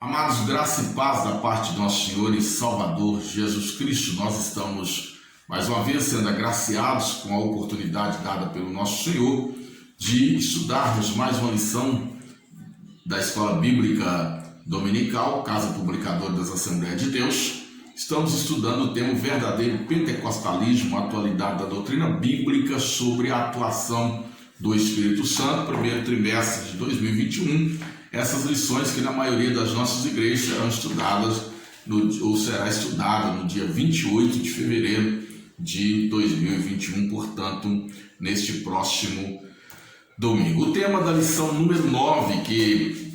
Amados, graça e paz da parte de nosso Senhor e Salvador Jesus Cristo. Nós estamos mais uma vez sendo agraciados com a oportunidade dada pelo nosso Senhor de estudarmos mais uma lição da Escola Bíblica Dominical, Casa Publicadora das Assembleias de Deus. Estamos estudando o tema verdadeiro pentecostalismo, a atualidade da doutrina bíblica sobre a atuação do Espírito Santo, primeiro trimestre de 2021. Essas lições que na maioria das nossas igrejas serão estudadas será estudada no dia 28 de fevereiro de 2021, portanto, neste próximo domingo. O tema da lição número 9 que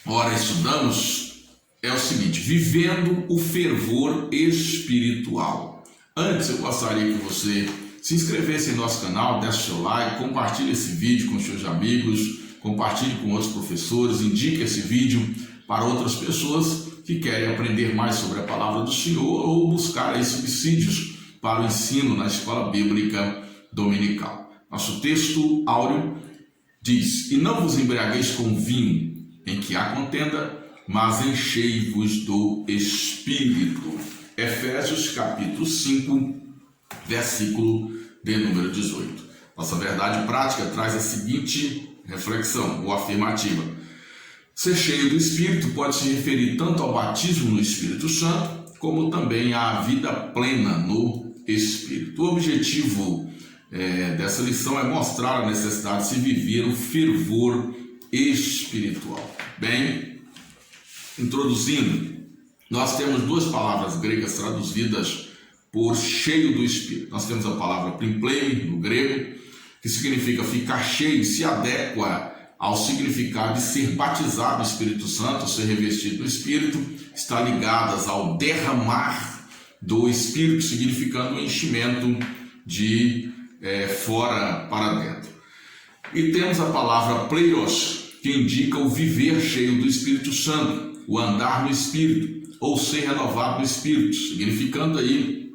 ora estudamos é o seguinte: vivendo o fervor espiritual. Antes eu gostaria que você se inscrevesse em nosso canal, desse seu like, compartilhe esse vídeo com seus amigos, compartilhe com outros professores, indique esse vídeo para outras pessoas que querem aprender mais sobre a palavra do Senhor ou buscar aí subsídios para o ensino na Escola Bíblica Dominical. Nosso texto áureo diz: e não vos embriagueis com vinho em que há contenda, mas enchei-vos do Espírito. Efésios capítulo 5, versículo de número 18. Nossa verdade prática traz a seguinte reflexão ou afirmativa: ser cheio do Espírito pode se referir tanto ao batismo no Espírito Santo, como também à vida plena no Espírito. O objetivo dessa lição é mostrar a necessidade de se viver o fervor espiritual. Bem, introduzindo, nós temos duas palavras gregas traduzidas por cheio do Espírito. Nós temos a palavra plimplei no grego, que significa ficar cheio, se adequa ao significado de ser batizado no Espírito Santo, ser revestido do Espírito, está ligadas ao derramar do Espírito, significando o enchimento de fora para dentro. E temos a palavra pleiros, que indica o viver cheio do Espírito Santo, o andar no Espírito, ou ser renovado no Espírito, significando aí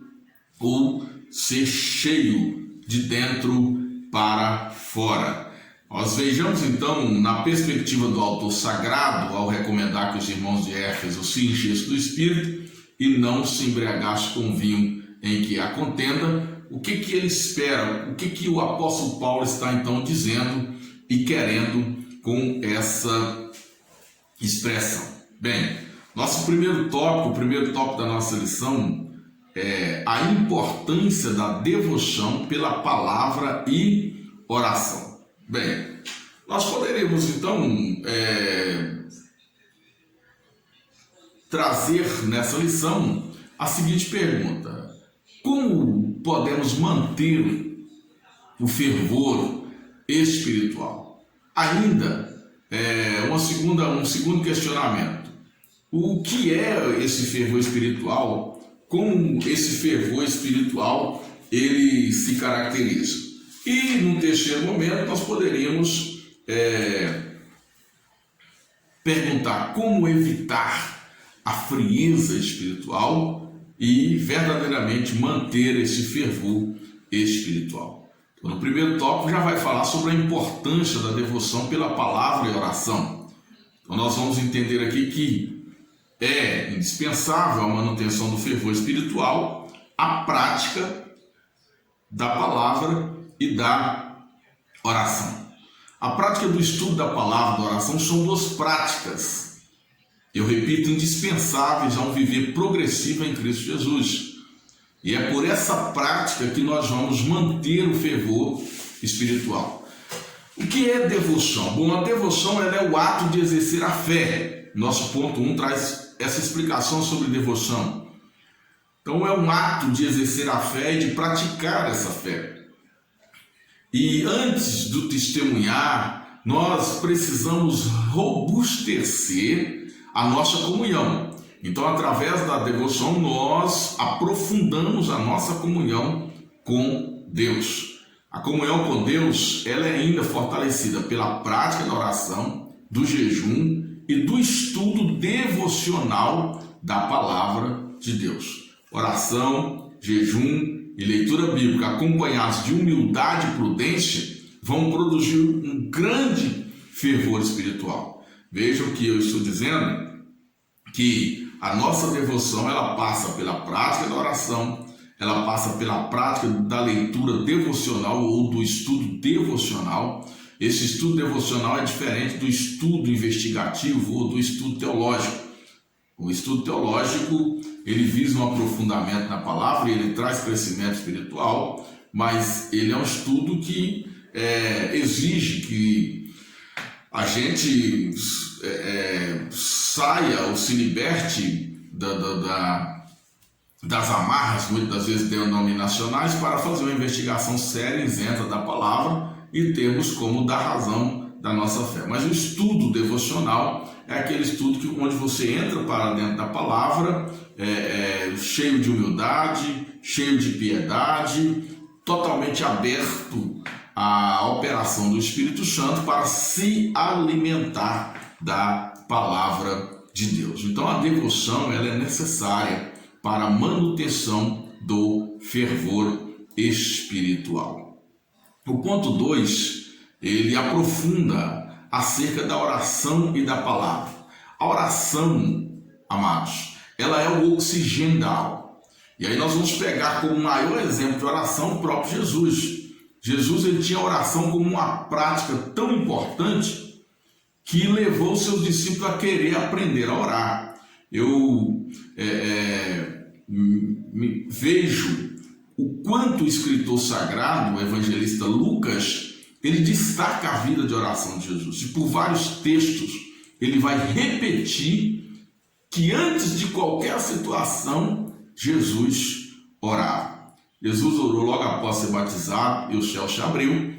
o ser cheio de dentro para fora. Nós vejamos então, na perspectiva do autor sagrado, ao recomendar que os irmãos de Éfeso se enchessem do Espírito e não se embriagassem com vinho em que há contenda, o que ele espera, o que o apóstolo Paulo está então dizendo e querendo com essa expressão? Bem, nosso primeiro tópico da nossa lição é a importância da devoção pela palavra e oração. Bem, nós poderíamos então trazer nessa lição a seguinte pergunta: como podemos manter o fervor espiritual? Ainda um segundo questionamento: o que é esse fervor espiritual? Como esse fervor espiritual ele se caracteriza? E no terceiro momento nós poderíamos perguntar como evitar a frieza espiritual e verdadeiramente manter esse fervor espiritual. Então, no primeiro tópico já vai falar sobre a importância da devoção pela palavra e oração. Então nós vamos entender aqui que é indispensável a manutenção do fervor espiritual, a prática da palavra e da oração. A prática do estudo da palavra e da oração são duas práticas, eu repito, indispensáveis a um viver progressivo em Cristo Jesus. E é por essa prática que nós vamos manter o fervor espiritual. O que é devoção? Bom, a devoção ela é o ato de exercer a fé. Nosso ponto 1 traz essa explicação sobre devoção. Então é um ato de exercer a fé e de praticar essa fé. E antes do testemunhar, nós precisamos robustecer a nossa comunhão. Então, através da devoção, nós aprofundamos a nossa comunhão com Deus. A comunhão com Deus, ela é ainda fortalecida pela prática da oração, do jejum e do estudo devocional da palavra de Deus. Oração, jejum e leitura bíblica acompanhados de humildade e prudência vão produzir um grande fervor espiritual. Vejam o que eu estou dizendo que a nossa devoção ela passa pela prática da oração, ela passa pela prática da leitura devocional ou do estudo devocional. Esse estudo devocional é diferente do estudo investigativo ou do estudo teológico. O estudo teológico, ele visa um aprofundamento na palavra, ele traz crescimento espiritual, mas ele é um estudo que exige que a gente saia ou se liberte das amarras, muitas das vezes denominacionais, para fazer uma investigação séria e isenta da palavra e termos como dar razão da nossa fé. Mas o estudo devocional é aquele estudo onde você entra para dentro da palavra, cheio de humildade, cheio de piedade, totalmente aberto à operação do Espírito Santo para se alimentar da palavra de Deus. Então a devoção ela é necessária para a manutenção do fervor espiritual. O ponto 2, ele aprofunda acerca da oração e da palavra. A oração, amados, ela é o oxigênio da alma. E aí nós vamos pegar como maior exemplo de oração o próprio Jesus. Jesus ele tinha a oração como uma prática tão importante que levou seus discípulos a querer aprender a orar. Eu vejo o quanto o escritor sagrado, o evangelista Lucas, ele destaca a vida de oração de Jesus. E por vários textos ele vai repetir que antes de qualquer situação, Jesus orava. Jesus orou logo após ser batizado e o céu se abriu.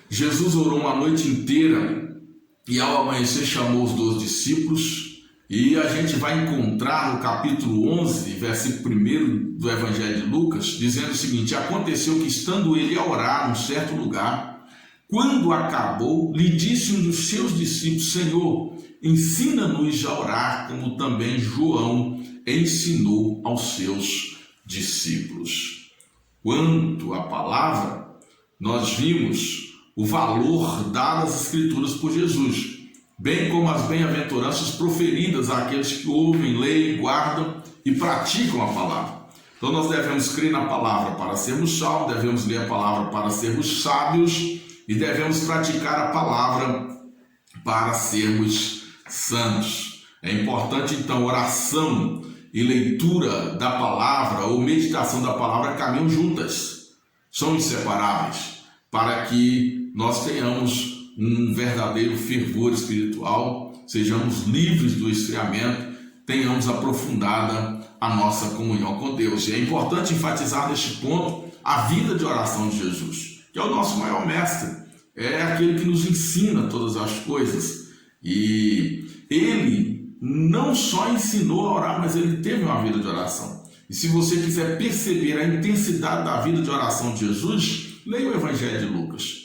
Jesus orou uma noite inteira e ao amanhecer chamou os 12 discípulos. E a gente vai encontrar no capítulo 11, versículo 1 do Evangelho de Lucas, dizendo o seguinte: aconteceu que estando ele a orar num certo lugar, quando acabou, lhe disse um dos seus discípulos: Senhor, ensina-nos a orar, como também João ensinou aos seus discípulos. Quanto à palavra, nós vimos o valor dado às Escrituras por Jesus, bem como as bem-aventuranças proferidas àqueles que ouvem, leem, guardam e praticam a palavra. Então nós devemos crer na palavra para sermos salvos, devemos ler a palavra para sermos sábios e devemos praticar a palavra para sermos santos. É importante então oração e leitura da palavra ou meditação da palavra caminham juntas, são inseparáveis, para que nós tenhamos um verdadeiro fervor espiritual, sejamos livres do esfriamento, tenhamos aprofundada a nossa comunhão com Deus. E é importante enfatizar neste ponto a vida de oração de Jesus, que é o nosso maior mestre, é aquele que nos ensina todas as coisas. E ele não só ensinou a orar, mas ele teve uma vida de oração. E se você quiser perceber a intensidade da vida de oração de Jesus, leia o Evangelho de Lucas.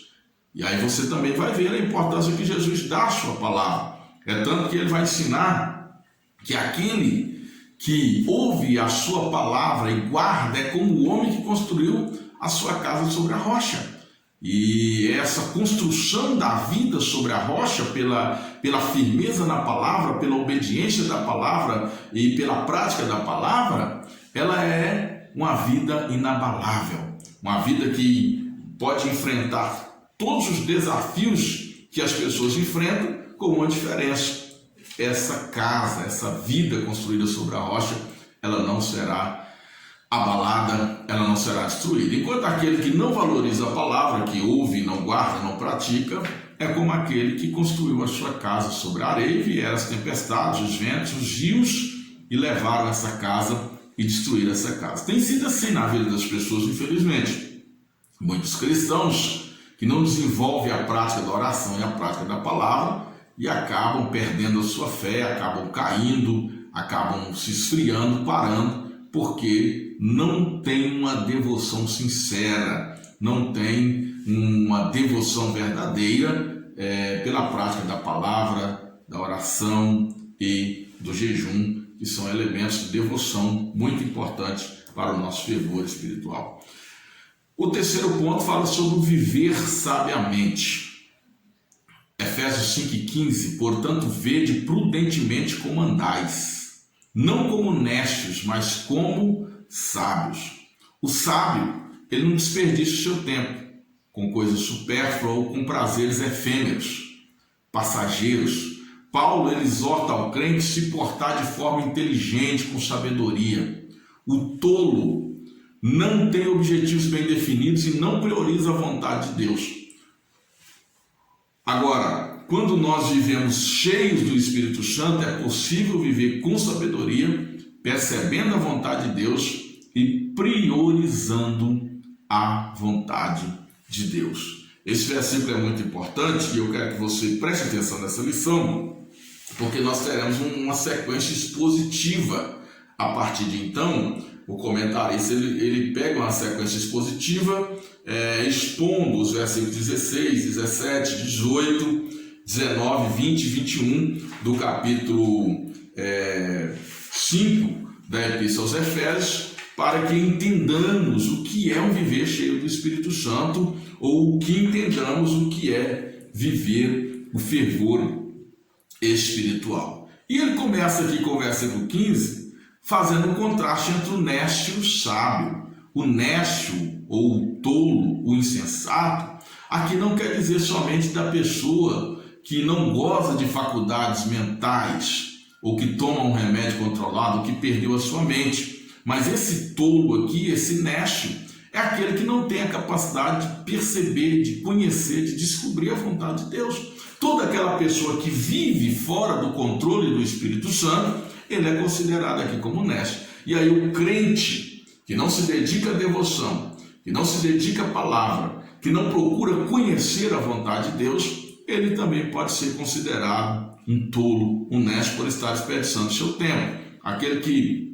E aí você também vai ver a importância que Jesus dá à sua palavra. É tanto que ele vai ensinar que aquele que ouve a sua palavra e guarda é como o homem que construiu a sua casa sobre a rocha. E essa construção da vida sobre a rocha, pela firmeza na palavra, pela obediência da palavra e pela prática da palavra, ela é uma vida inabalável, uma vida que pode enfrentar todos os desafios que as pessoas enfrentam, com uma diferença: essa casa, essa vida construída sobre a rocha, ela não será abalada, ela não será destruída. Enquanto aquele que não valoriza a palavra, que ouve, não guarda, não pratica, é como aquele que construiu a sua casa sobre a areia, e vieram as tempestades, os ventos, os rios e levaram essa casa e destruíram essa casa. Tem sido assim na vida das pessoas, infelizmente. Muitos cristãos que não desenvolvem a prática da oração e a prática da palavra e acabam perdendo a sua fé, acabam caindo, acabam se esfriando, parando, porque não tem uma devoção sincera, não tem uma devoção verdadeira pela prática da palavra, da oração e do jejum, que são elementos de devoção muito importantes para o nosso fervor espiritual. O terceiro ponto fala sobre o viver sabiamente. Efésios 5,15, portanto, vede prudentemente como andais. não como néscios, mas como sábios. O sábio, ele não desperdiça o seu tempo com coisas supérfluas ou com prazeres efêmeros, passageiros. Paulo, ele exorta ao crente se portar de forma inteligente, com sabedoria. O tolo não tem objetivos bem definidos e não prioriza a vontade de Deus. Agora, quando nós vivemos cheios do Espírito Santo, é possível viver com sabedoria, percebendo a vontade de Deus e priorizando a vontade de Deus. Esse versículo é muito importante e eu quero que você preste atenção nessa lição, porque nós teremos uma sequência expositiva. A partir de então, o comentarista ele pega uma sequência expositiva, expondo os versículos 16, 17, 18, 19, 20 e 21 do capítulo 5 da Epístola aos Efésios, para que entendamos o que é um viver cheio do Espírito Santo, ou que entendamos o que é viver o fervor espiritual. E ele começa aqui com o versículo 15, fazendo um contraste entre o néscio e o sábio. O néscio, ou o tolo, o insensato, aqui não quer dizer somente da pessoa que não goza de faculdades mentais, ou que toma um remédio controlado, ou que perdeu a sua mente. Mas esse tolo aqui, esse néscio, é aquele que não tem a capacidade de perceber, de conhecer, de descobrir a vontade de Deus. Toda aquela pessoa que vive fora do controle do Espírito Santo, ele é considerado aqui como néscio. E aí o crente que não se dedica à devoção, que não se dedica à palavra, que não procura conhecer a vontade de Deus, ele também pode ser considerado um tolo, um néscio, por estar desperdiçando seu tempo. Aquele que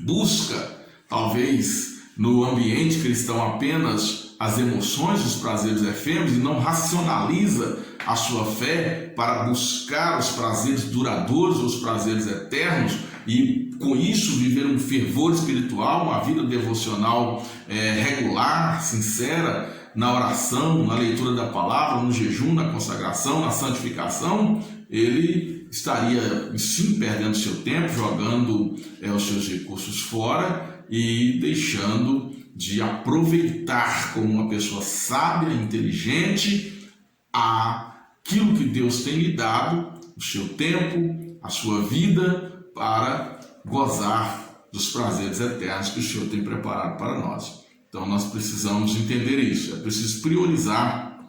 busca, talvez, no ambiente cristão apenas as emoções, os prazeres efêmeros e não racionaliza a sua fé para buscar os prazeres duradouros, os prazeres eternos, e com isso viver um fervor espiritual, uma vida devocional regular, sincera, na oração, na leitura da palavra, no jejum, na consagração, na santificação, ele estaria sim perdendo seu tempo, jogando os seus recursos fora e deixando de aproveitar como uma pessoa sábia, inteligente, aquilo que Deus tem lhe dado, o seu tempo, a sua vida, para gozar dos prazeres eternos que o Senhor tem preparado para nós. Então nós precisamos entender isso, é preciso priorizar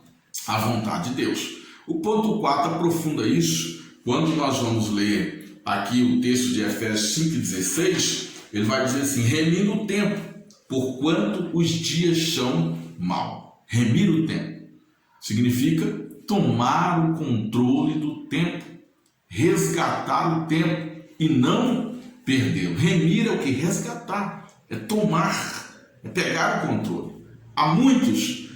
a vontade de Deus. O ponto 4 aprofunda isso. Quando nós vamos ler aqui o texto de Efésios 5,16, ele vai dizer assim: remir o tempo, porquanto os dias são maus. Remir o tempo significa tomar o controle do tempo, resgatar o tempo e não perdê-lo. Remir é o que? Resgatar, é tomar, é pegar o controle. Há muitos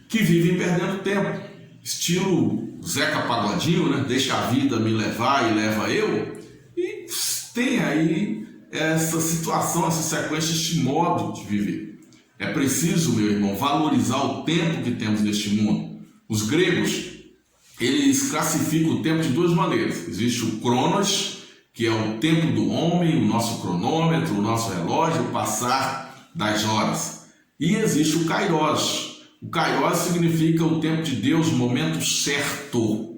que vivem perdendo tempo, estilo Zeca Pagodinho, né? Deixa a vida me levar e leva eu. E tem aí essa situação, essa sequência, este modo de viver. É preciso, meu irmão, valorizar o tempo que temos neste mundo. Os gregos, eles classificam o tempo de duas maneiras. Existe o Cronos, que é o tempo do homem, o nosso cronômetro, o nosso relógio, o passar das horas. E existe o Kairos. O Kairos significa o tempo de Deus, o momento certo.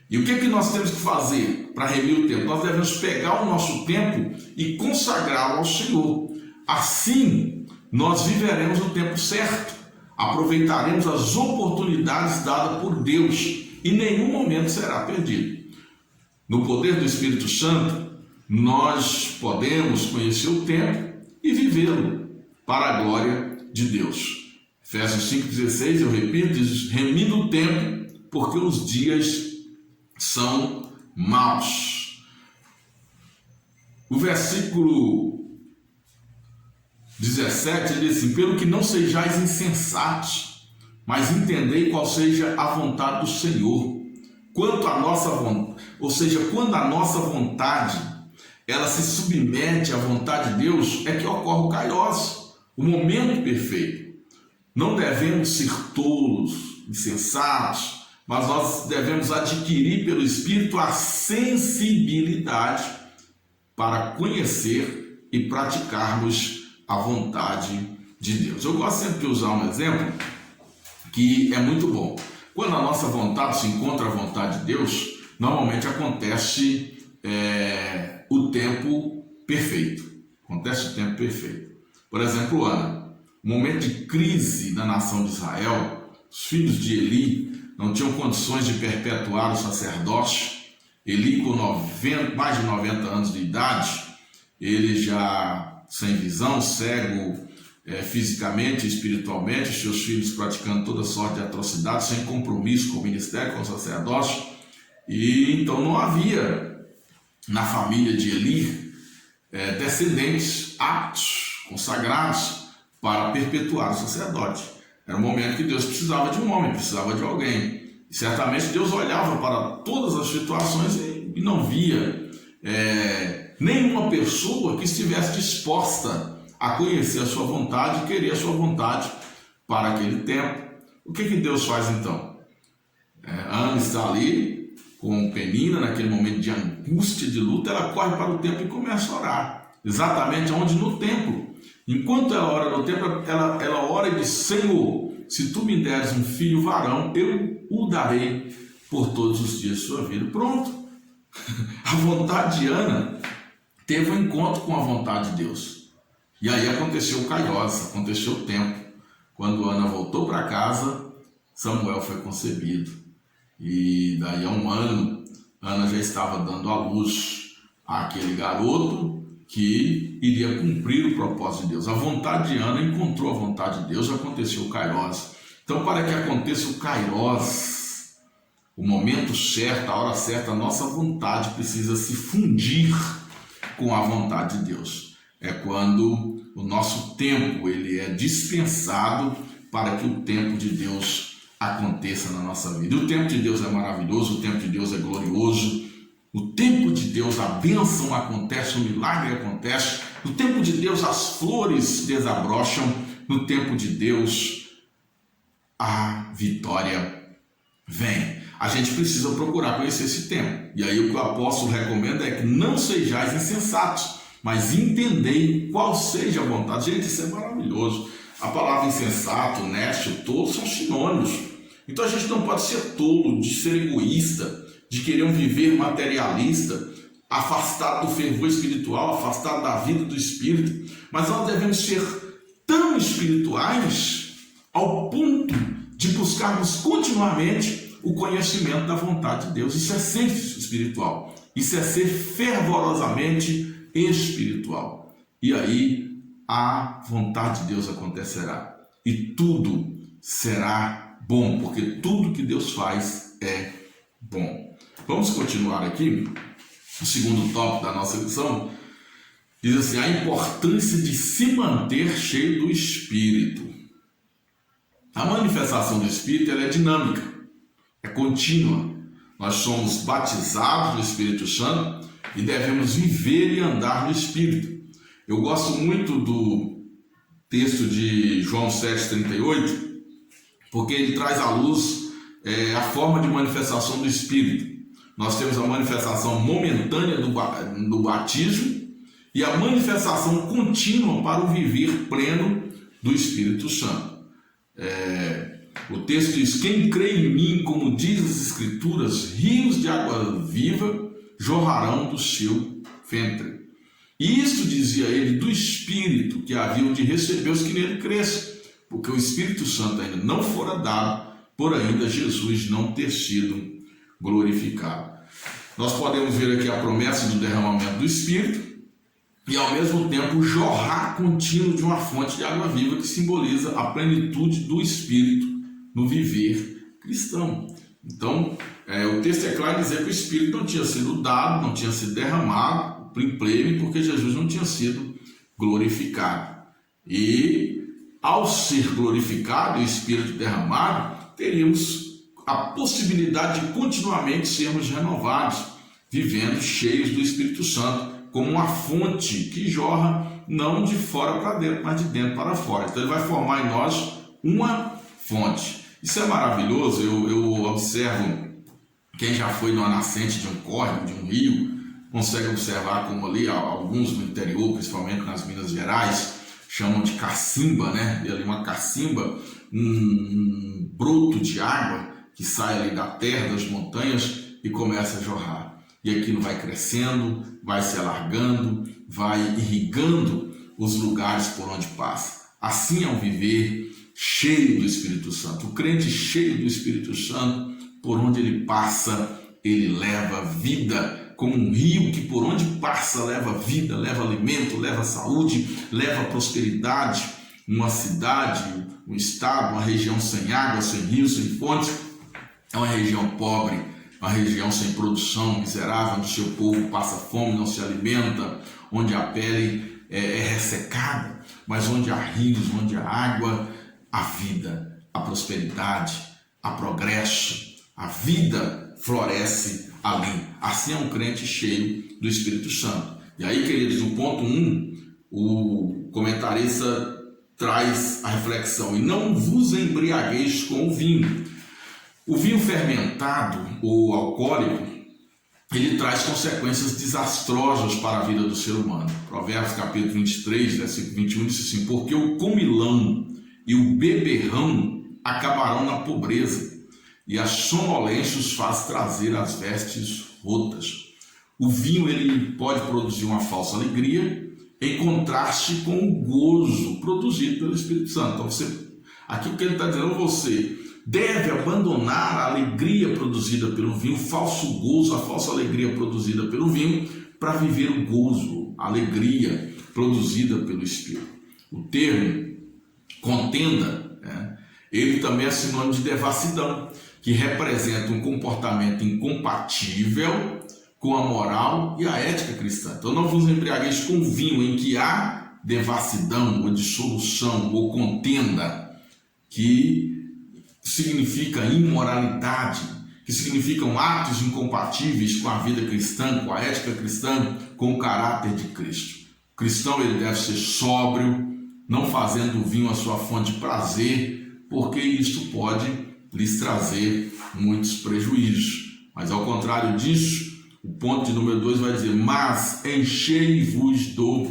E o que é que nós temos que fazer para remir o tempo? Nós devemos pegar o nosso tempo e consagrá-lo ao Senhor. Assim, nós viveremos o tempo certo, aproveitaremos as oportunidades dadas por Deus e nenhum momento será perdido. No poder do Espírito Santo, nós podemos conhecer o tempo e vivê-lo para a glória de Deus. Efésios 5,16, eu repito, diz: remindo o tempo, porque os dias são maus. O versículo 17 diz assim: pelo que não sejais insensatos, mas entendei qual seja a vontade do Senhor. Quanto à nossa vontade, ou seja, quando a nossa vontade ela se submete à vontade de Deus, é que ocorre o Kairos, o momento perfeito. Não devemos ser tolos, insensatos, mas nós devemos adquirir pelo Espírito a sensibilidade para conhecer e praticarmos a vontade de Deus. Eu gosto sempre de usar um exemplo que é muito bom. Quando a nossa vontade se encontra a vontade de Deus, normalmente acontece o tempo perfeito. Acontece o tempo perfeito. Por exemplo, Ana, no momento de crise na nação de Israel, os filhos de Eli não tinham condições de perpetuar o sacerdócio. Eli, com mais de 90 anos de idade, ele já sem visão, cego fisicamente e espiritualmente, seus filhos praticando toda sorte de atrocidades, sem compromisso com o ministério, com o sacerdócio. E então não havia na família de Eli descendentes aptos, consagrados para perpetuar o sacerdote. Era um momento que Deus precisava de um homem, precisava de alguém. E certamente Deus olhava para todas as situações e não via nenhuma pessoa que estivesse disposta a conhecer a sua vontade e querer a sua vontade para aquele tempo. O que Deus faz então? Ana está ali com Penina, naquele momento de angústia, de luta, ela corre para o templo e começa a orar. Exatamente onde? No templo. Enquanto ela ora no templo, ela ora e diz: Senhor, se tu me deres um filho varão, eu o darei por todos os dias de sua vida. Pronto. A vontade de Ana teve um encontro com a vontade de Deus. E aí aconteceu o Kairos, aconteceu o tempo. Quando Ana voltou para casa, Samuel foi concebido. E daí a um ano, Ana já estava dando à luz àquele garoto que iria cumprir o propósito de Deus. A vontade de Ana encontrou a vontade de Deus, aconteceu o Kairos. Então, para que aconteça o Kairos, o momento certo, a hora certa, a nossa vontade precisa se fundir com a vontade de Deus. É quando o nosso tempo ele é dispensado para que o tempo de Deus aconteça na nossa vida. E o tempo de Deus é maravilhoso, o tempo de Deus é glorioso. No tempo de Deus a bênção acontece, o milagre acontece. No tempo de Deus as flores desabrocham. No tempo de Deus a vitória vem. A gente precisa procurar conhecer esse tempo. E aí o que o apóstolo recomenda é que não sejais insensatos, mas entendei qual seja a vontade. Gente, isso é maravilhoso. A palavra insensato, nécio, tolo são sinônimos. Então a gente não pode ser tolo, de ser egoísta, de querer um viver materialista, afastado do fervor espiritual, afastado da vida do Espírito. Mas nós devemos ser tão espirituais ao ponto de buscarmos continuamente o conhecimento da vontade de Deus. Isso é ser espiritual. Isso é ser fervorosamente espiritual. E aí a vontade de Deus acontecerá. E tudo será bom, porque tudo que Deus faz é bom. Vamos continuar aqui. O segundo tópico da nossa lição diz assim: a importância de se manter cheio do Espírito. A manifestação do Espírito ela é dinâmica, é contínua. Nós somos batizados no Espírito Santo e devemos viver e andar no Espírito. Eu gosto muito do texto de João 7,38, porque ele traz à luz a forma de manifestação do Espírito. Nós temos a manifestação momentânea do batismo e a manifestação contínua para o viver pleno do Espírito Santo. O texto diz: quem crê em mim, como diz as Escrituras, rios de água viva jorrarão do seu ventre. E isto dizia ele do Espírito que haviam de receber os que nele crescem, porque o Espírito Santo ainda não fora dado, por ainda Jesus não ter sido glorificado. Nós podemos ver aqui a promessa do derramamento do Espírito e ao mesmo tempo o jorrar contínuo de uma fonte de água viva que simboliza a plenitude do Espírito no viver cristão. Então, o texto é claro em dizer que o Espírito não tinha sido dado, não tinha sido derramado, pleno, porque Jesus não tinha sido glorificado. E ao ser glorificado e o Espírito derramado, teríamos a possibilidade de continuamente sermos renovados, vivendo cheios do Espírito Santo, como uma fonte que jorra não de fora para dentro, mas de dentro para fora. Então ele vai formar em nós uma fonte. Isso é maravilhoso. Eu observo quem já foi numa nascente de um córrego, de um rio, consegue observar como ali, alguns no interior, principalmente nas Minas Gerais, chamam de cacimba, né? E ali uma cacimba, um broto de água que sai ali da terra, das montanhas e começa a jorrar. E aquilo vai crescendo, vai se alargando, vai irrigando os lugares por onde passa. Assim é um viver cheio do Espírito Santo. O crente cheio do Espírito Santo, por onde ele passa, ele leva vida, como um rio que por onde passa leva vida, leva alimento, leva saúde, leva prosperidade. Uma cidade, um estado, uma região sem água, sem rio, sem fonte, é uma região pobre, uma região sem produção, miserável, onde o seu povo passa fome, não se alimenta, onde a pele é ressecada, mas onde há rios, onde há água, a vida, a prosperidade, a progresso, a vida floresce ali. Assim é um crente cheio do Espírito Santo. E aí, queridos, no ponto 1, o comentarista traz a reflexão: e não vos embriagueis com o vinho. O vinho fermentado ou alcoólico, ele traz consequências desastrosas para a vida do ser humano. Provérbios capítulo 23, versículo 21 diz assim: porque o comilão e o beberrão acabarão na pobreza, e a sonolência os faz trazer as vestes rotas. O vinho ele pode produzir uma falsa alegria em contraste com o gozo produzido pelo Espírito Santo. Então, aqui o que ele está dizendo, você deve abandonar a alegria produzida pelo vinho, o falso gozo, a falsa alegria produzida pelo vinho, para viver o gozo, a alegria produzida pelo Espírito. O termo contenda, ele também é sinônimo de devassidão, que representa um comportamento incompatível com a moral e a ética cristã. Então não vos embriagueis com vinho em que há devassidão ou dissolução ou contenda, que significa imoralidade, que significam atos incompatíveis com a vida cristã, com a ética cristã, com o caráter de Cristo. O cristão ele deve ser sóbrio, não fazendo o vinho a sua fonte de prazer, porque isto pode lhes trazer muitos prejuízos. Mas ao contrário disso, o ponto de número 2 vai dizer: mas enchei-vos do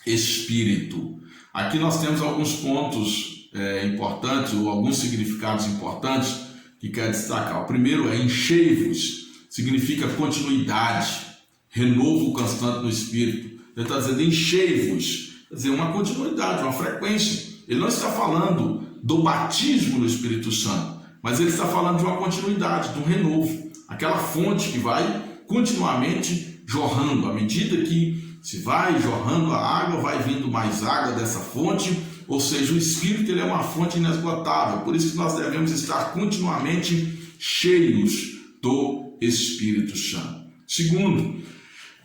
Espírito. Aqui nós temos alguns pontos importantes, ou alguns significados importantes que quero destacar. O primeiro é enchei-vos, significa continuidade, renovo constante no Espírito. Ele está dizendo enchei-vos, quer dizer, uma continuidade, uma frequência. Ele não está falando do batismo no Espírito Santo, mas ele está falando de uma continuidade, de um renovo, aquela fonte que vai continuamente jorrando. À medida que se vai jorrando a água, vai vindo mais água dessa fonte, ou seja, o Espírito ele é uma fonte inesgotável. Por isso que nós devemos estar continuamente cheios do Espírito Santo. Segundo,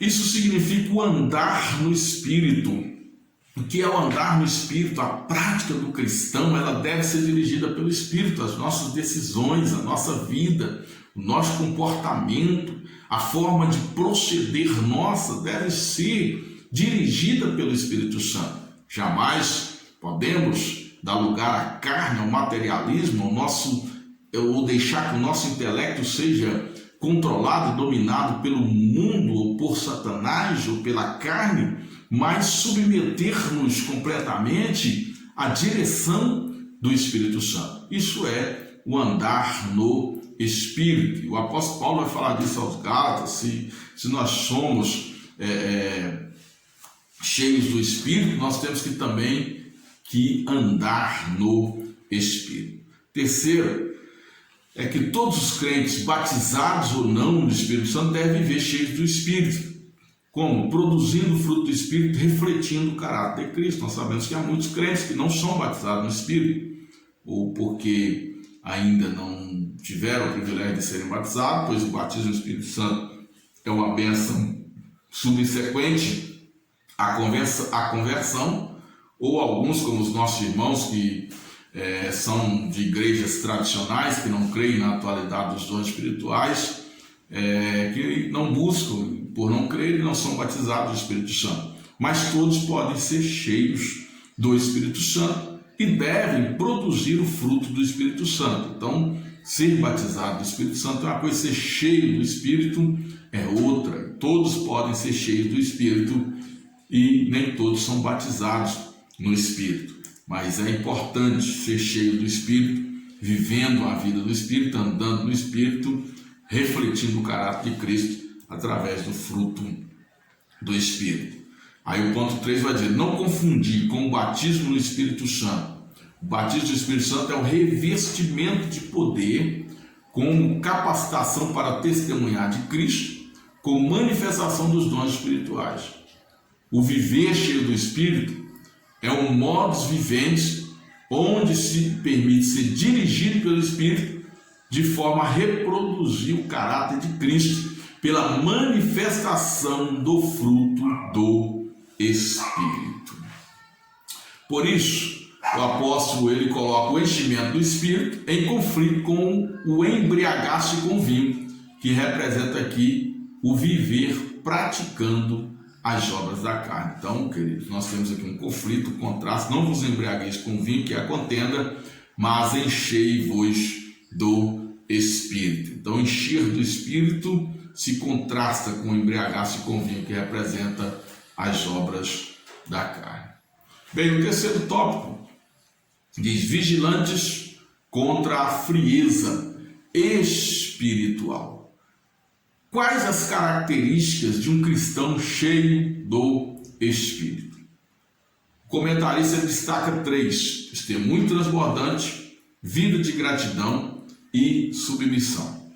isso significa o andar no Espírito. O que é o andar no Espírito? A prática do cristão, ela deve ser dirigida pelo Espírito. As nossas decisões, a nossa vida, o nosso comportamento, a forma de proceder nossa deve ser dirigida pelo Espírito Santo. Jamais podemos dar lugar à carne, ao materialismo, ou deixar que o nosso intelecto seja controlado e dominado pelo mundo, ou por Satanás, ou pela carne, mas submeter-nos completamente à direção do Espírito Santo. Isso é o andar no Espírito. E o apóstolo Paulo vai falar disso aos Gálatas. Se nós somos cheios do Espírito, nós temos que também andar no Espírito. Terceiro, é que todos os crentes, batizados ou não no Espírito Santo, devem viver cheios do Espírito. Como? Produzindo o fruto do Espírito, refletindo o caráter de Cristo. Nós sabemos que há muitos crentes que não são batizados no Espírito, ou porque ainda não tiveram o privilégio de serem batizados, pois o batismo no Espírito Santo é uma bênção subsequente à conversão, ou alguns, como os nossos irmãos que são de igrejas tradicionais, que não creem na atualidade dos dons espirituais, que não buscam, por não crerem, não são batizados do Espírito Santo. Mas todos podem ser cheios do Espírito Santo e devem produzir o fruto do Espírito Santo. Então, ser batizado do Espírito Santo é uma coisa, ser cheio do Espírito é outra. Todos podem ser cheios do Espírito e nem todos são batizados no Espírito. Mas é importante ser cheio do Espírito, vivendo a vida do Espírito, andando no Espírito, refletindo o caráter de Cristo através do fruto do Espírito. Aí o ponto 3 vai dizer: não confundir com o batismo no Espírito Santo. O batismo do Espírito Santo é o revestimento de poder como capacitação para testemunhar de Cristo, com manifestação dos dons espirituais. O viver cheio do Espírito é um modus vivendi onde se permite ser dirigido pelo Espírito de forma a reproduzir o caráter de Cristo pela manifestação do fruto do Espírito. Por isso, o apóstolo ele coloca o enchimento do Espírito em conflito com o embriagar-se com vinho, que representa aqui o viver praticando as obras da carne. Então, queridos, nós temos aqui um conflito, um contraste. Não vos embriagueis com vinho, que é a contenda, mas enchei-vos do Espírito. Então, encher do Espírito se contrasta com embriagar-se com vinho, que representa as obras da carne. Bem, o terceiro tópico diz: vigilantes contra a frieza espiritual. Quais as características de um cristão cheio do Espírito? O comentarista destaca 3: testemunho transbordante, vida de gratidão e submissão.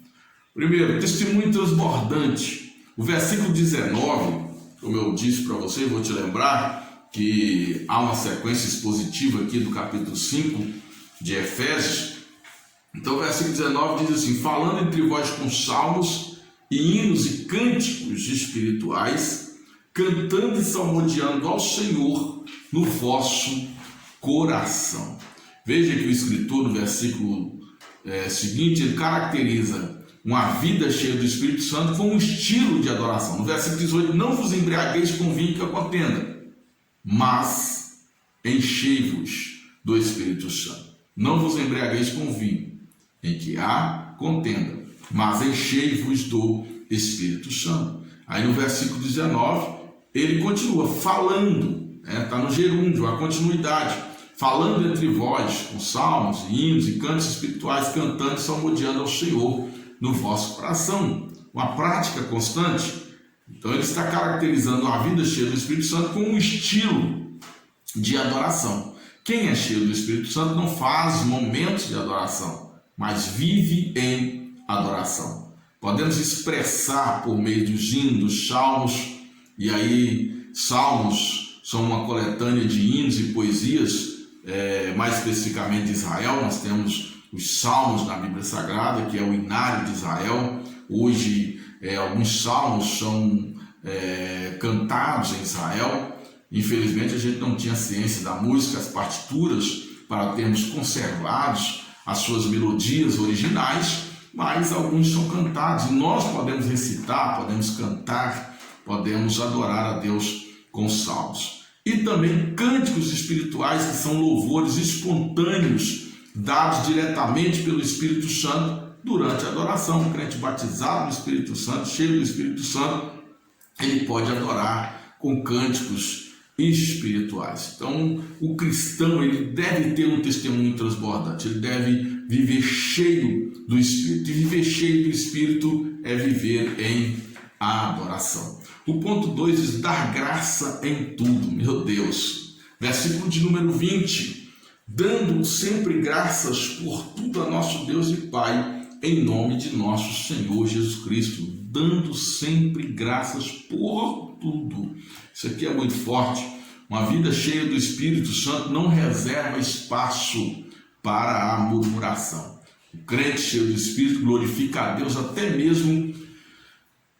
Primeiro, testemunho transbordante. O versículo 19, como eu disse para você, vou te lembrar que há uma sequência expositiva aqui do capítulo 5 de Efésios. Então o versículo 19 diz assim: falando entre vós com salmos e hinos e cânticos espirituais, cantando e salmodiando ao Senhor no vosso coração. Veja que o escritor, no versículo seguinte, ele caracteriza uma vida cheia do Espírito Santo com um estilo de adoração. No versículo 18: não vos embriagueis com vinho que a contenda, mas enchei-vos do Espírito Santo. Não vos embriagueis com vinho em que há contenda, mas enchei-vos do Espírito Santo. Aí no versículo 19, ele continua falando, está no gerúndio, a continuidade, falando entre vós com salmos, hinos e cantos espirituais, cantando e salmodiando ao Senhor no vosso coração. Uma prática constante. Então ele está caracterizando a vida cheia do Espírito Santo com um estilo de adoração. Quem é cheio do Espírito Santo não faz momentos de adoração, mas vive em adoração. Podemos expressar por meio dos hinos, dos salmos, e aí salmos são uma coletânea de hinos e poesias, mais especificamente de Israel. Nós temos os salmos na Bíblia Sagrada, que é o inário de Israel. Hoje alguns salmos são cantados em Israel. Infelizmente a gente não tinha ciência da música, as partituras, para termos conservados as suas melodias originais, mas alguns são cantados e nós podemos recitar, podemos cantar, podemos adorar a Deus com salmos. E também cânticos espirituais, que são louvores espontâneos dados diretamente pelo Espírito Santo durante a adoração. Um crente batizado no Espírito Santo, cheio do Espírito Santo, ele pode adorar com cânticos espirituais. Então, o cristão ele deve ter um testemunho transbordante, ele deve viver cheio do Espírito. E viver cheio do Espírito é viver em adoração. O ponto 2 diz: dar graça em tudo. Meu Deus! Versículo de número 20: dando sempre graças por tudo a nosso Deus e Pai, em nome de nosso Senhor Jesus Cristo. Dando sempre graças por tudo. Isso aqui é muito forte. Uma vida cheia do Espírito Santo não reserva espaço para a murmuração. O crente cheio do Espírito glorifica a Deus até mesmo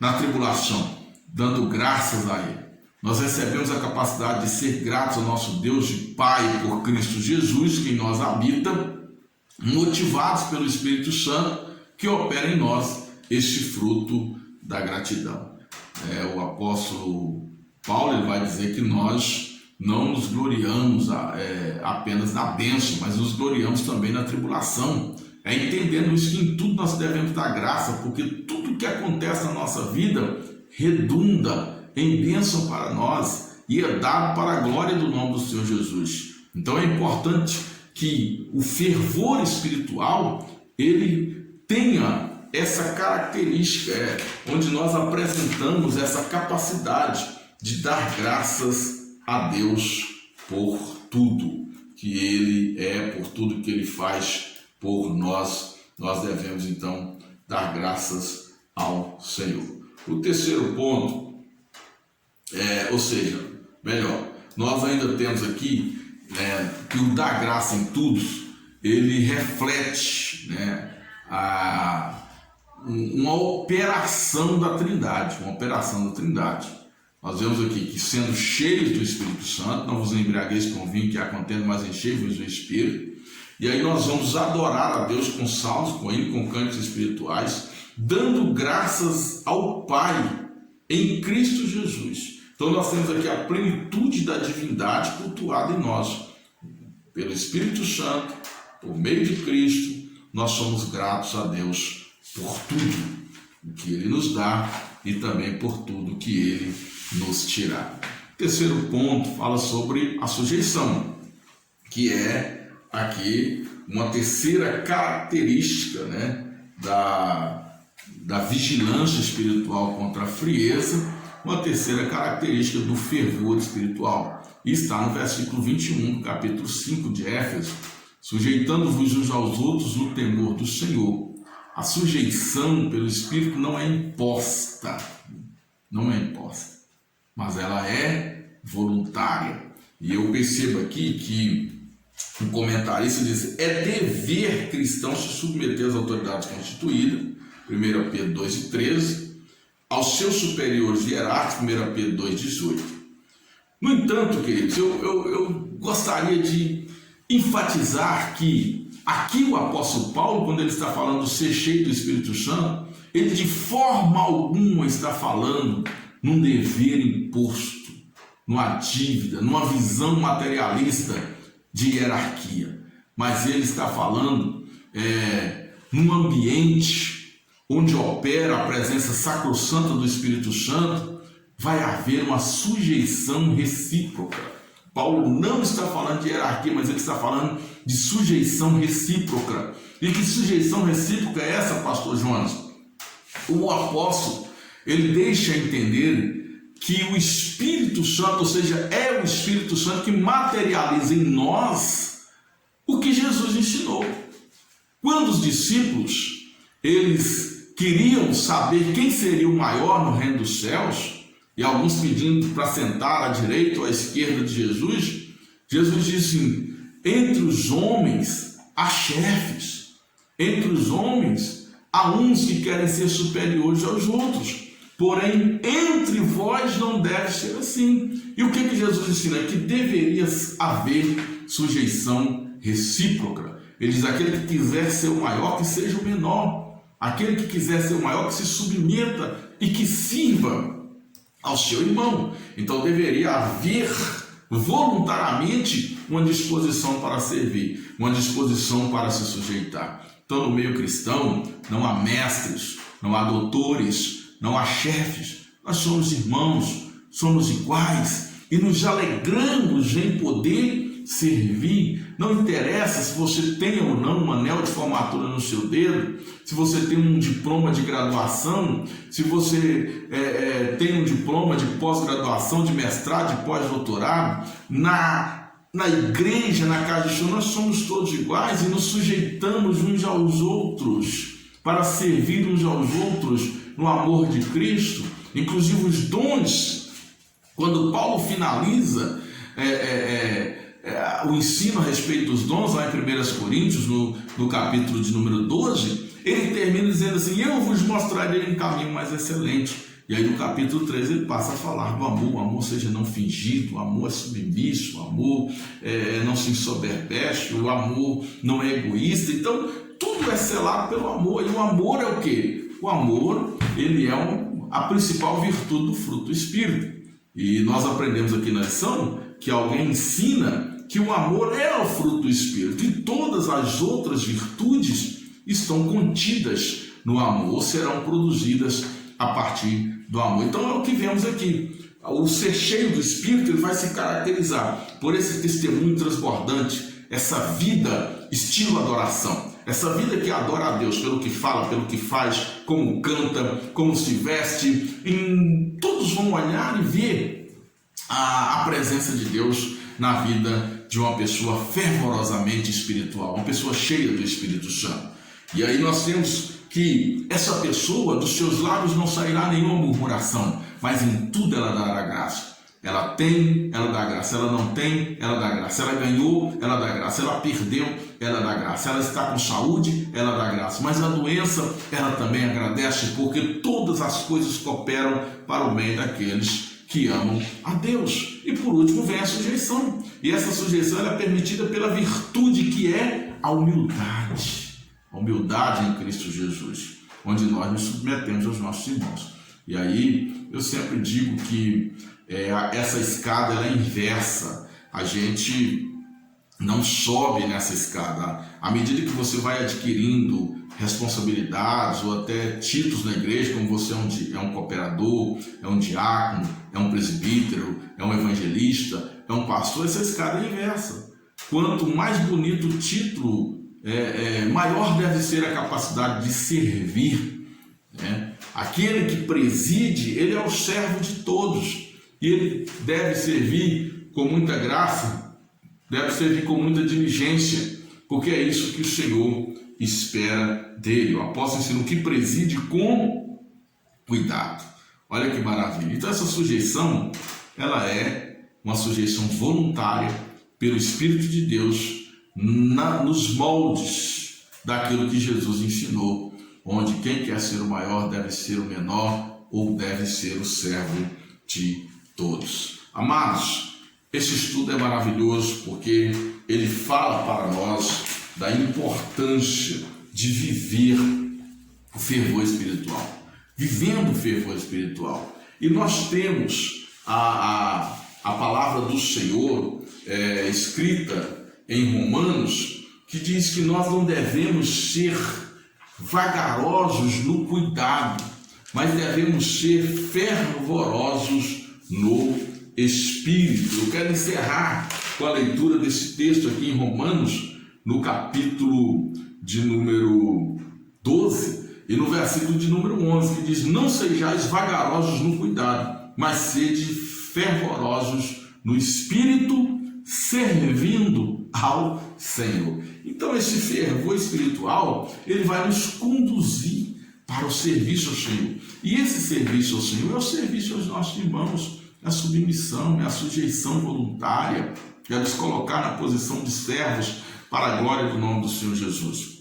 na tribulação, dando graças a Ele. Nós recebemos a capacidade de ser gratos ao nosso Deus e Pai por Cristo Jesus, que em nós habita, motivados pelo Espírito Santo, que opera em nós este fruto da gratidão. O apóstolo Paulo ele vai dizer que nós não nos gloriamos apenas na bênção, mas nos gloriamos também na tribulação. É entendendo isso que em tudo nós devemos dar graça, porque tudo que acontece na nossa vida redunda em bênção para nós e é dado para a glória do nome do Senhor Jesus. Então é importante que o fervor espiritual ele tenha essa característica, onde nós apresentamos essa capacidade de dar graças a Deus por tudo que Ele é, por tudo que Ele faz por nós. Nós devemos então dar graças ao Senhor. O terceiro ponto nós ainda temos aqui que o dar graça em tudo, ele reflete uma operação da Trindade, Nós vemos aqui que, sendo cheios do Espírito Santo, não vos embriagueis com vinho que há contendo, mas enchei-vos do Espírito. E aí nós vamos adorar a Deus com salmos, com hino, com cânticos espirituais, dando graças ao Pai em Cristo Jesus. Então nós temos aqui a plenitude da divindade cultuada em nós. Pelo Espírito Santo, por meio de Cristo, nós somos gratos a Deus por tudo que Ele nos dá e também por tudo que Ele nos tirar. O terceiro ponto fala sobre a sujeição, que é aqui uma terceira característica da vigilância espiritual contra a frieza, uma terceira característica do fervor espiritual. E está no versículo 21 do capítulo 5 de Éfeso: sujeitando-vos uns aos outros no temor do Senhor. A sujeição pelo Espírito não é imposta, mas ela é voluntária. E eu percebo aqui que um comentarista diz: é dever cristão se submeter às autoridades constituídas, 1 Pedro 2,13, aos seus superiores hierárquicos, 1 Pedro 2,18. No entanto, queridos, eu gostaria de enfatizar que aqui o apóstolo Paulo, quando ele está falando de ser cheio do Espírito Santo, ele de forma alguma está falando num dever imposto, numa dívida, numa visão materialista de hierarquia, mas ele está falando num ambiente onde opera a presença sacrossanta do Espírito Santo, vai haver uma sujeição recíproca. Paulo não está falando de hierarquia, mas ele está falando de sujeição recíproca. E que sujeição recíproca é essa, pastor Jonas? O apóstolo, ele deixa entender que o Espírito Santo, ou seja, é o Espírito Santo que materializa em nós o que Jesus ensinou. Quando os discípulos, eles queriam saber quem seria o maior no reino dos céus, e alguns pedindo para sentar à direita ou à esquerda de Jesus, Jesus disse assim: entre os homens há chefes, entre os homens há uns que querem ser superiores aos outros, porém entre vós não deve ser assim. E o que Jesus ensina? Que deveria haver sujeição recíproca. Ele diz: aquele que quiser ser o maior, que seja o menor. Aquele que quiser ser o maior, que se submeta e que sirva ao seu irmão. Então deveria haver voluntariamente uma disposição para servir, uma disposição para se sujeitar. Então no meio cristão não há mestres, não há doutores, não há chefes. Nós somos irmãos, somos iguais e nos alegramos em poder servir. Não interessa se você tem ou não um anel de formatura no seu dedo, se você tem um diploma de graduação, se você tem um diploma de pós-graduação, de mestrado, de pós-doutorado. Na igreja, na casa de Deus, nós somos todos iguais e nos sujeitamos uns aos outros para servir uns aos outros no amor de Cristo. Inclusive os dons, quando Paulo finaliza o ensino a respeito dos dons, lá em 1 Coríntios, no capítulo de número 12, ele termina dizendo assim: eu vos mostrarei um caminho mais excelente. E aí no capítulo 13 ele passa a falar do amor. O amor seja não fingido, o amor é submisso, o amor não se ensoberbece, o amor não é egoísta. Então tudo é selado pelo amor. E o amor é o quê? O amor, ele é a principal virtude do fruto do Espírito. E nós aprendemos aqui na lição que alguém ensina que o amor é o fruto do Espírito, e todas as outras virtudes estão contidas no amor, ou serão produzidas a partir do amor. Então é o que vemos aqui. O ser cheio do Espírito, ele vai se caracterizar por esse testemunho transbordante, essa vida estilo adoração, essa vida que adora a Deus pelo que fala, pelo que faz, como canta, como se veste. Todos vão olhar e ver a presença de Deus na vida de uma pessoa fervorosamente espiritual, uma pessoa cheia do Espírito Santo. E aí nós temos que essa pessoa, dos seus lábios não sairá nenhuma murmuração, mas em tudo ela dará graça. Ela tem, ela dá graça. Ela não tem, ela dá graça. Ela ganhou, ela dá graça. Ela perdeu, ela dá graça. Ela está com saúde, ela dá graça. Mas a doença, ela também agradece, porque todas as coisas cooperam para o bem daqueles que amam a Deus. E por último vem a sujeição. E essa sujeição ela é permitida pela virtude que é a humildade. A humildade em Cristo Jesus, onde nós nos submetemos aos nossos irmãos. E aí eu sempre digo que essa escada ela é inversa. A gente não sobe nessa escada. À medida que você vai adquirindo responsabilidades ou até títulos na igreja, como você é um cooperador, é um diácono, é um presbítero, é um evangelista, é um pastor, essa escada é inversa. Quanto mais bonito o título, maior deve ser a capacidade de servir, né? Aquele que preside, ele é o servo de todos e ele deve servir com muita graça, deve servir com muita diligência, porque é isso que o Senhor espera dele. O apóstolo ensina: o que preside com cuidado. Olha que maravilha. Então essa sujeição, ela é uma sujeição voluntária pelo Espírito de Deus nos moldes daquilo que Jesus ensinou, onde quem quer ser o maior deve ser o menor ou deve ser o servo de todos. Amados, esse estudo é maravilhoso porque ele fala para nós da importância de viver o fervor espiritual, vivendo o fervor espiritual. E nós temos a palavra do Senhor escrita em Romanos, que diz que nós não devemos ser vagarosos no cuidado, mas devemos ser fervorosos no Espírito. Eu quero encerrar com a leitura desse texto aqui em Romanos, no capítulo de número 12 e no versículo de número 11, que diz: não sejais vagarosos no cuidado, mas sede fervorosos no Espírito, servindo ao Senhor. Então esse fervor espiritual, ele vai nos conduzir para o serviço ao Senhor. E esse serviço ao Senhor é o serviço aos nossos irmãos, é a submissão, é a sujeição voluntária, é nos colocar na posição de servos para a glória do nome do Senhor Jesus.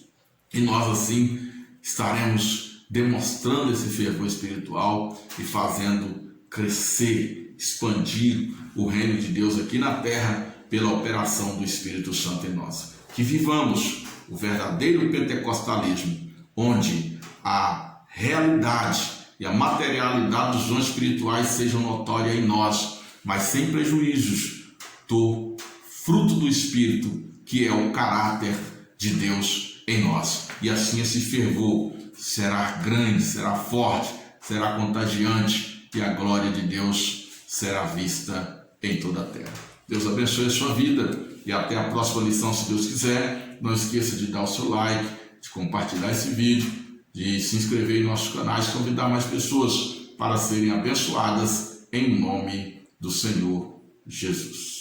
E nós assim estaremos demonstrando esse fervor espiritual e fazendo crescer, expandir o reino de Deus aqui na terra pela operação do Espírito Santo em nós. Que vivamos o verdadeiro pentecostalismo, onde a realidade e a materialidade dos dons espirituais sejam notórias em nós, mas sem prejuízos do fruto do Espírito, que é o caráter de Deus em nós. E assim esse fervor será grande, será forte, será contagiante, e a glória de Deus será vista em toda a terra. Deus abençoe a sua vida e até a próxima lição, se Deus quiser. Não esqueça de dar o seu like, de compartilhar esse vídeo, de se inscrever em nossos canais, convidar mais pessoas para serem abençoadas em nome do Senhor Jesus.